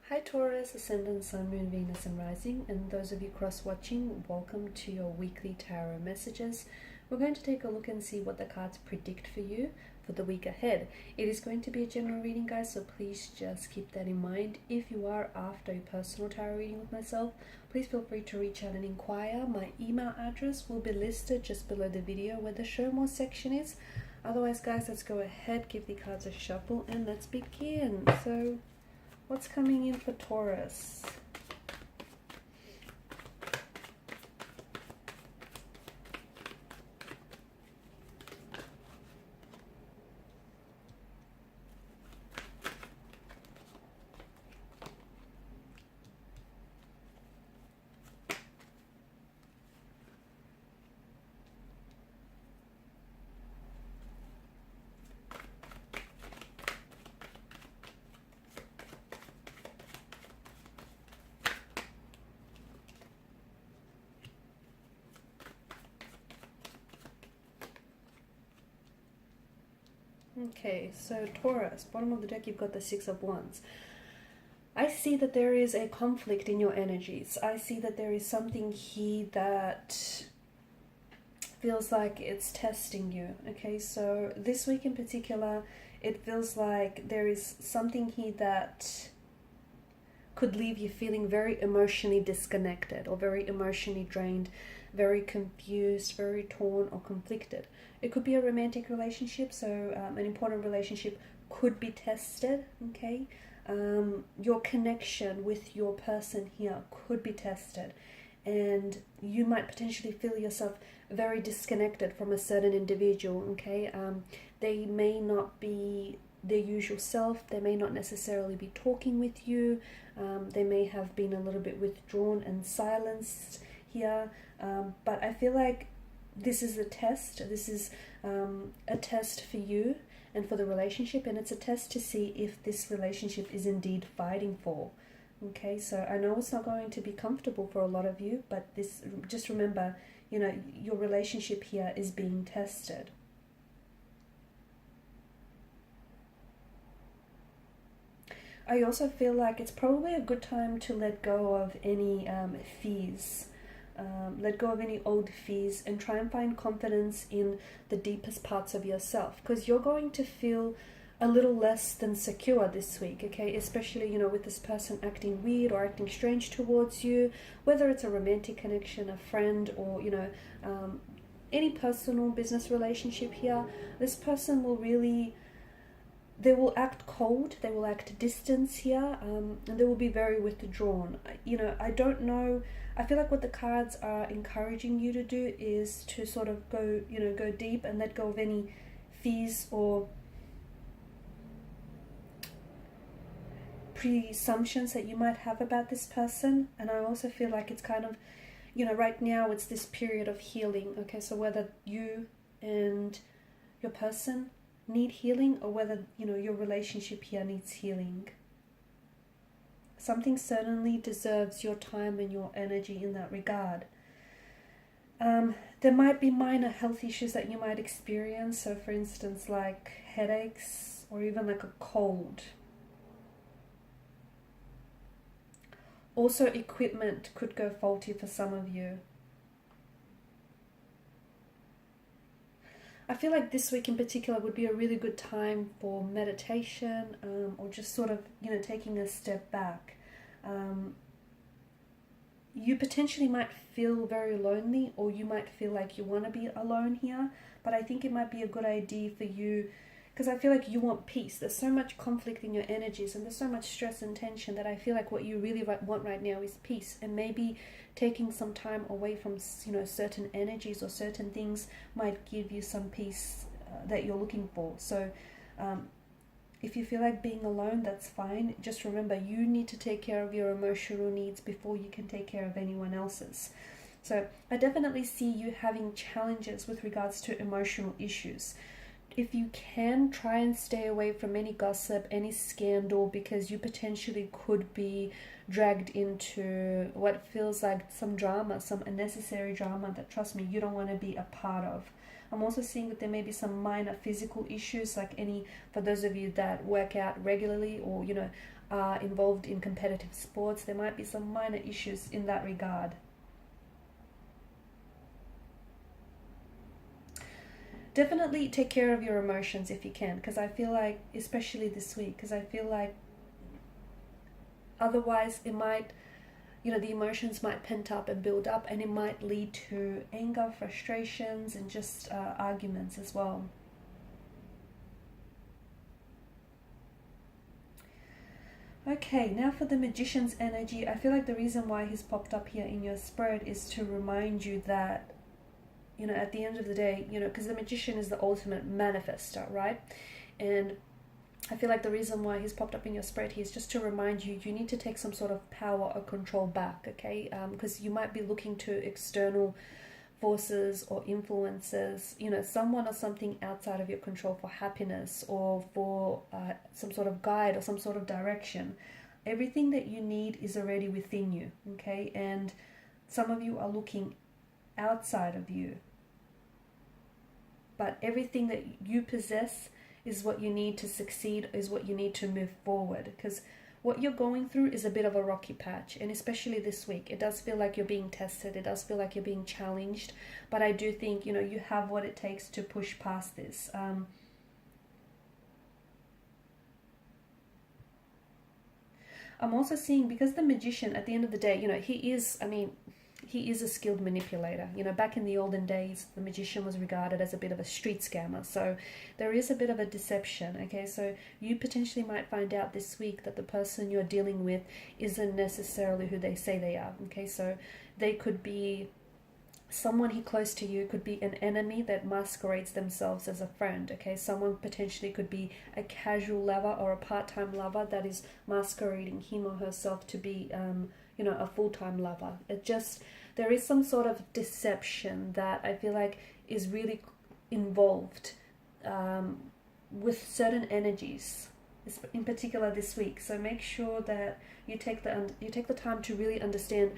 Hi Taurus, Ascendant, Sun, Moon, Venus and Rising, and those of you cross-watching, welcome to your weekly tarot messages. We're going to take a look and see what the cards predict for you for the week ahead. It is going to be a general reading, guys, so please just keep that in mind. If you are after a personal tarot reading with myself, please feel free to reach out and inquire. My email address will be listed just below the video where the show more section is. Otherwise, guys, let's go ahead, give the cards a shuffle, and let's begin. So, what's coming in for Taurus? Okay, so Taurus, bottom of the deck, you've got the Six of Wands. I see that there is a conflict in your energies. I see that there is something here that feels like it's testing you. Okay, so this week in particular, it feels like there is something here that could leave you feeling very emotionally disconnected or very emotionally drained, very confused, very torn or conflicted. It could be a romantic relationship, so an important relationship could be tested, okay? Your connection with your person here could be tested, and you might potentially feel yourself very disconnected from a certain individual, okay? They may not be their usual self, they may not necessarily be talking with you, they may have been a little bit withdrawn and silenced here, but I feel like this is a test. This is a test for you and for the relationship, and it's a test to see if this relationship is indeed fighting for. Okay, so I know it's not going to be comfortable for a lot of you, but this, just remember, you know, your relationship here is being tested. I also feel like it's probably a good time to let go of any fears. Let go of any old fears and try and find confidence in the deepest parts of yourself, because you're going to feel a little less than secure this week, okay? Especially, you know, with this person acting weird or acting strange towards you, whether it's a romantic connection, a friend, or, you know, any personal business relationship here. This person will really, they will act cold, they will act distance here, and they will be very withdrawn. You know, I don't know, I feel like what the cards are encouraging you to do is to sort of go, you know, go deep and let go of any fears or presumptions that you might have about this person. And I also feel like it's kind of, you know, right now it's this period of healing, okay? So whether you and your person need healing, or whether, you know, your relationship here needs healing. Something certainly deserves your time and your energy in that regard. There might be minor health issues that you might experience. So for instance, like headaches or even like a cold. Also, equipment could go faulty for some of you. I feel like this week in particular would be a really good time for meditation, or just sort of, you know, taking a step back. You potentially might feel very lonely, or you might feel like you want to be alone here, but I think it might be a good idea for you, because I feel like you want peace. There's so much conflict in your energies and there's so much stress and tension that I feel like what you really want right now is peace, and maybe taking some time away from, you know, certain energies or certain things might give you some peace that you're looking for. So if you feel like being alone, that's fine. Just remember, you need to take care of your emotional needs before you can take care of anyone else's. So I definitely see you having challenges with regards to emotional issues. If you can, try and stay away from any gossip, any scandal, because you potentially could be dragged into what feels like some drama, some unnecessary drama that, trust me, you don't want to be a part of. I'm also seeing that there may be some minor physical issues, like any, for those of you that work out regularly, or, you know, are involved in competitive sports, there might be some minor issues in that regard. Definitely take care of your emotions if you can, because I feel like, especially this week, because I feel like otherwise it might, the emotions might pent up and build up, and it might lead to anger, frustrations, and just arguments as well. Okay, now for the Magician's energy, I feel like the reason why he's popped up here in your spirit is to remind you that, at the end of the day, because the Magician is the ultimate manifester, right? And I feel like the reason why he's popped up in your spirit here is just to remind you, you need to take some sort of power or control back, okay? Because you might be looking to external forces or influences, someone or something outside of your control for happiness or for some sort of guide or some sort of direction. Everything that you need is already within you, okay? And some of you are looking outside of you, but everything that you possess is what you need to succeed, is what you need to move forward, because what you're going through is a bit of a rocky patch, and especially this week, it does feel like you're being tested, it does feel like you're being challenged, but I do think, you have what it takes to push past this. I'm also seeing, because the Magician, at the end of the day, he is a skilled manipulator. Back in the olden days, the Magician was regarded as a bit of a street scammer. So there is a bit of a deception, okay? So you potentially might find out this week that the person you're dealing with isn't necessarily who they say they are, okay? So they could be someone close to you, could be an enemy that masquerades themselves as a friend, okay? Someone potentially could be a casual lover or a part-time lover that is masquerading him or herself to be, a full-time lover. There is some sort of deception that I feel like is really involved with certain energies, in particular this week. So make sure that you take the time to really understand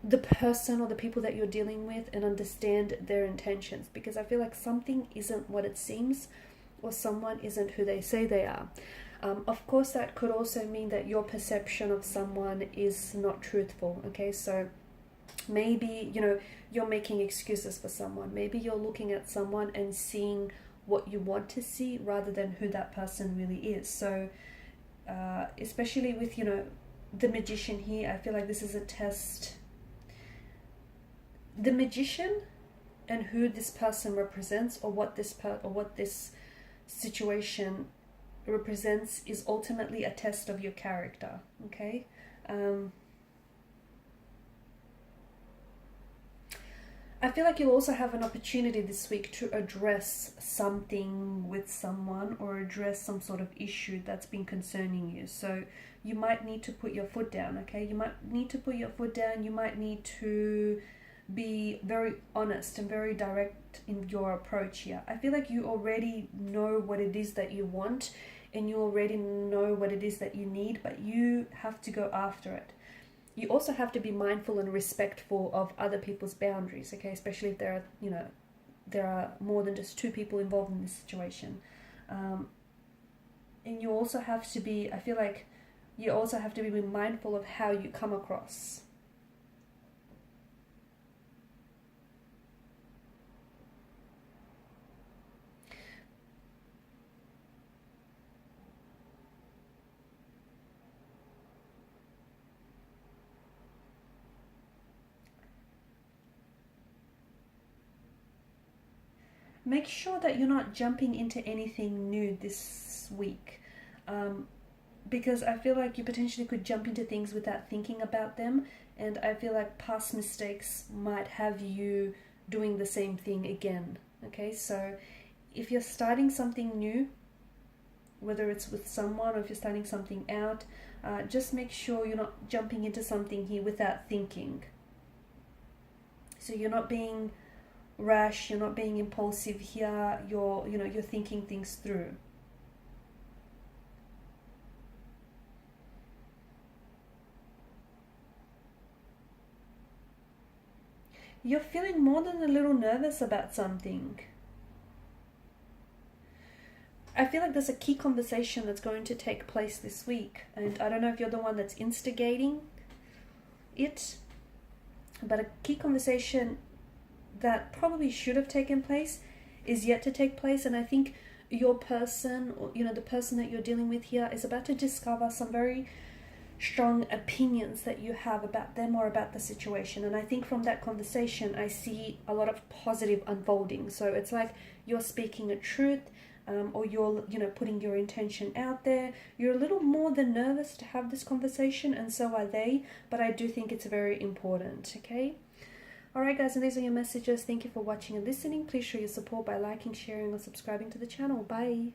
the person or the people that you're dealing with and understand their intentions, because I feel like something isn't what it seems, or someone isn't who they say they are. Of course, that could also mean that your perception of someone is not truthful, okay? So maybe, you're making excuses for someone. Maybe you're looking at someone and seeing what you want to see rather than who that person really is. So especially with, the Magician here, I feel like this is a test. The Magician and who this person represents, or what this situation represents, is ultimately a test of your character, okay? I feel like you'll also have an opportunity this week to address something with someone, or address some sort of issue that's been concerning you. So you might need to put your foot down, okay? You might need to put your foot down. You might need to be very honest and very direct in your approach here. I feel like you already know what it is that you want, and you already know what it is that you need, but you have to go after it. You also have to be mindful and respectful of other people's boundaries, okay? Especially if there are more than just two people involved in this situation. And you also have to be, I feel like you also have to be mindful of how you come across. Make sure that you're not jumping into anything new this week, because I feel like you potentially could jump into things without thinking about them, and I feel like past mistakes might have you doing the same thing again, okay? So if you're starting something new, whether it's with someone or if you're starting something out, just make sure you're not jumping into something here without thinking. So you're not being rash, you're not being impulsive here, you're thinking things through. You're feeling more than a little nervous about something. I feel like there's a key conversation that's going to take place this week, and I don't know if you're the one that's instigating it, but a key conversation that probably should have taken place is yet to take place. And I think your person, or the person that you're dealing with here, is about to discover some very strong opinions that you have about them or about the situation. And I think from that conversation I see a lot of positive unfolding. So it's like you're speaking a truth, or you're putting your intention out there. You're a little more than nervous to have this conversation, and so are they, but I do think it's very important. Okay, alright guys, and these are your messages. Thank you for watching and listening. Please show your support by liking, sharing, or subscribing to the channel. Bye.